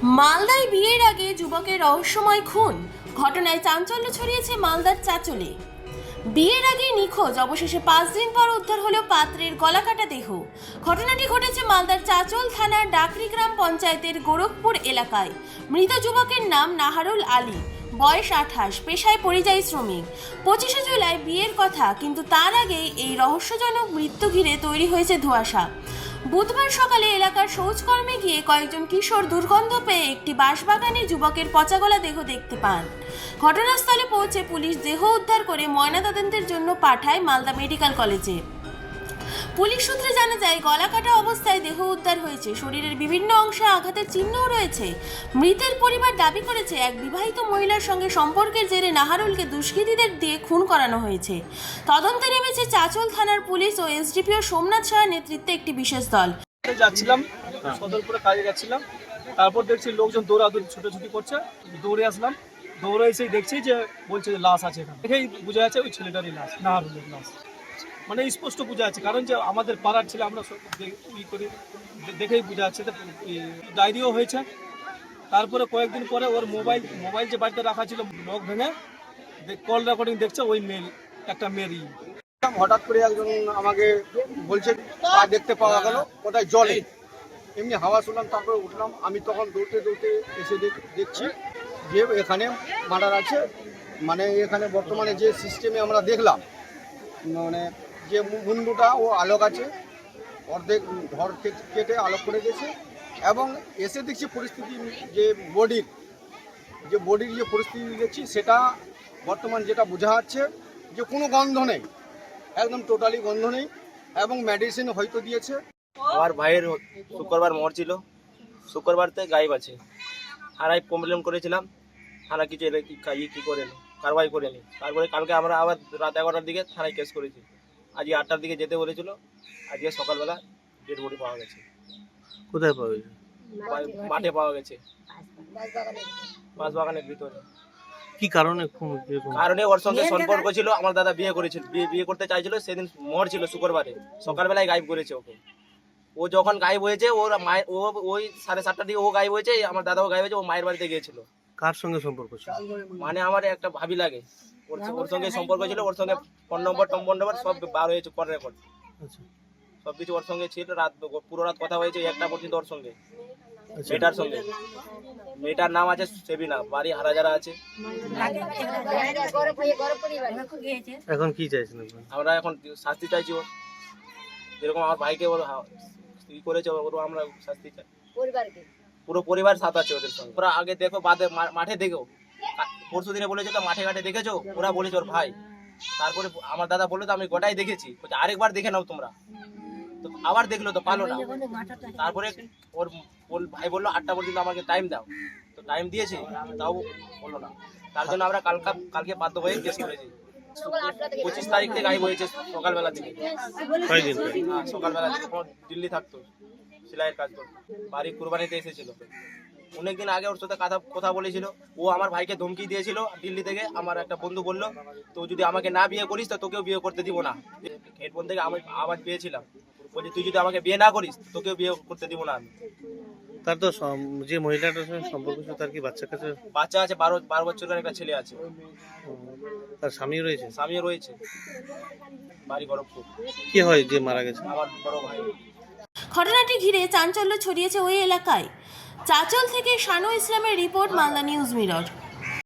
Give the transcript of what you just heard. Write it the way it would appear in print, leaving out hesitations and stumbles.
মালদায় বিয়ের আগে যুবকের রহস্যময় খুন, ঘটনায় চাঞ্চল্য ছড়িয়েছে মালদার চাঁচলে। বিয়ের আগে নিখোঁজ, অবশেষে 5 দিন পর উদ্ধার হলো পাত্রের গলাকাটা দেহ। ঘটনাটি ঘটেছে মালদার চাঁচল থানার ডাকরি গ্রাম পঞ্চায়েতের গোরখপুর এলাকায়। মৃত যুবকের নাম নাহারুল আলী, বয়স 28, পেশায় পরিযায়ী শ্রমিক। 25শে জুলাই বিয়ের কথা, কিন্তু তার আগেই এই রহস্যজনক মৃত্যু ঘিরে তৈরি হয়েছে ধোঁয়াশা। বুধবার সকালে এলাকার শৌচকর্মে গিয়ে কয়েকজন কিশোর দুর্গন্ধ পেয়ে একটি বাঁশবাগানে যুবকের পচাগলা দেহ দেখতে পান। ঘটনাস্থলে পৌঁছে পুলিশ দেহ উদ্ধার করে ময়নাতদন্তের জন্য পাঠায় মালদা মেডিকেল কলেজে। পুলিশ সূত্রে জানা যায়, গলা কাটা অবস্থায় দেহ উদ্ধার হয়েছে। শরীরের বিভিন্ন অংশে আঘাতের চিহ্নও রয়েছে। মৃতের পরিবার দাবি করেছে, এক বিবাহিত মহিলার সঙ্গে সম্পর্কের জেরে নাহারুলকে দুষ্কৃতীদের দিয়ে খুন করানো হয়েছে। তদন্তে নেমেছে চাঁচল থানার পুলিশ ও এসডিপিও সোমনাথ শাহের নেতৃত্বে একটি বিশেষ দল। যাচ্ছিলাম সদরপুরে কাজে যাচ্ছিলাম, তারপর দেখছি লোকজন দৌড়াদৌড়ি ছুটোছুটি করছে, দৌড়ে আসলাম। দৌড়ে এসেই দেখছি যে বলছে যে লাশ আছে এখানে। দেখেই বোঝা যাচ্ছে ওই ছেলেটারই লাশ, নাহারুলের লাশ। মানে স্পষ্ট বোঝা যাচ্ছে, কারণ যে আমাদের পাড়ার ছেলে, আমরা ই করি, দেখেই বোঝা যাচ্ছে। ডায়েরিও হয়েছে। তারপরে কয়েকদিন পরে ওর মোবাইল যে বাড়িতে রাখা ছিল, লক ভেঙে কল রেকর্ডিং দেখছে ওই একটা মেয়েরই। হঠাৎ করে একজন আমাকে বলছে পা দেখতে পাওয়া গেল কোথায় জলে, এমনি হাওয়া শুনলাম, তারপরে উঠলাম। আমি তখন দৌড়তে দৌড়তে এসে দেখছি যে এখানে মার্ডার আছে। মানে এখানে বর্তমানে যে সিস্টেমে আমরা দেখলাম, মানে যে মুন্ডুটা ও আলোক আছে, অর্ধেক ঘর কেটে আলোক করে দিয়েছে। এবং এসে দেখছি পরিস্থিতি, যে বডির যে পরিস্থিতি দেখছি, সেটা বর্তমান যেটা বোঝা যাচ্ছে যে কোনো গন্ধ নেই, একদম টোটালি গন্ধ নেই, এবং মেডিসিন হয়তো দিয়েছে। আমার ভাইয়ের শুক্রবার মরছিল, শুক্রবারতে গায়েব আছে। থানায় কমপ্লেন করেছিলাম, থানা কিছু কি করেনি, কারবাই করেনি। তারপরে কালকে আমরা আবার রাত 11টার দিকে থানায় কেস করেছি। আজকে 8টার দিকে যেতে বলেছিল, আজকে সকালবেলা ডেড বডি পাওয়া গেছে। কোথায় পাওয়া গেছে? মাঠে পাওয়া গেছে, বাঁশবাগানের ভিতরে। কি কারণে? কারণে ওর সঙ্গে সম্পর্ক ছিল। আমার দাদা বিয়ে করেছিল, বিয়ে করতে চাইছিল, সেদিন মরছিল শুক্রবারে, সকালবেলায় গায়েব করেছে ওকে। ও যখন গায়েব হয়েছে, ওর মায়ের ওই 7:30টার দিকে ও গায়েব হয়েছে, আমার দাদাও গায়েব হয়েছে। ও মায়ের বাড়িতে গিয়েছিল। কার সঙ্গে সম্পর্ক ছিল? মানে আমার একটা ভাবি লাগে, ওর সঙ্গে সম্পর্ক ছিল। ওর সঙ্গে ফোন নম্বর সব বার হয়েছে, কল রেকর্ড সবকিছু ওর সঙ্গে ছিল। পুরো রাত কথা হয়েছে, 1টা পর্যন্ত ওর সঙ্গে, মেয়েটার সঙ্গে। মেয়েটার নাম আছে সেবিনা, বাড়ি হারাজারা আছে। এখন কি চাইছেন? আমরা এখন শাস্তি চাইছি ওর, যেরকম আমার ভাইকে ওর ই করেছে, ওরও আমরা শাস্তি চাই। পুরো পরিবার সাথ আছে ওদের সঙ্গে। ওরা আগে দেখো, বাদে মাঠে দেখো, পরশু দিনে বলেছে তো মাঠে ঘাটে দেখেছো, ওরা বলেছে ওর ভাই। তারপরে আমার দাদা বললো তো আমি গোটাই দেখেছি, আরেকবার দেখে নাও তোমরা। তো আবার দেখলো তো পালো না। তারপরে ওর ভাই বললো 8টা পর্যন্ত আমাকে টাইম দাও, তো টাইম দিয়েছি, তাও বললো না। তার জন্য আমরা কালকে বাধ্য হয়ে কেস করেছি। 25 তারিখ থেকে গায়েব হয়েছে, সকালবেলা থেকে। সকালবেলা দিল্লি থাকতো, সেলাইয়ের কাজ করতো, বাড়ি কুরবানিতে এসেছিল। অনেকদিন আগে ওর সাথে কথা বলেছিল। ও আমার ভাইকে ধমকি দিয়েছিল দিল্লি থেকে। আমার একটা বন্ধু বললো, তো যদি আমাকে না বিয়ে করিস তো তোকেও বিয়ে করতে দিব না। হেডফোন থেকে আমি আওয়াজ পেয়েছিলাম, বলছি তুই যদি আমাকে বিয়ে না করিস তোকেও বিয়ে করতে দিব না আমি। তার তো যে মহিলাটার সঙ্গে সম্পর্ক ছিল, তার কি বাচ্চা আছে? 12 বছরের একটা ছেলে আছে। তার স্বামীও রয়েছে? স্বামীও রয়েছে, বাড়ি গোরখপুর। কি হয় যে মারা গেছে? আমার বড় ভাই। ঘটনাটি ঘিরে চাঞ্চল্য ছড়িয়েছে ওই এলাকায়। চাঁচল থেকে শানু ইসলামের রিপোর্ট, মালদা নিউজ মিরর।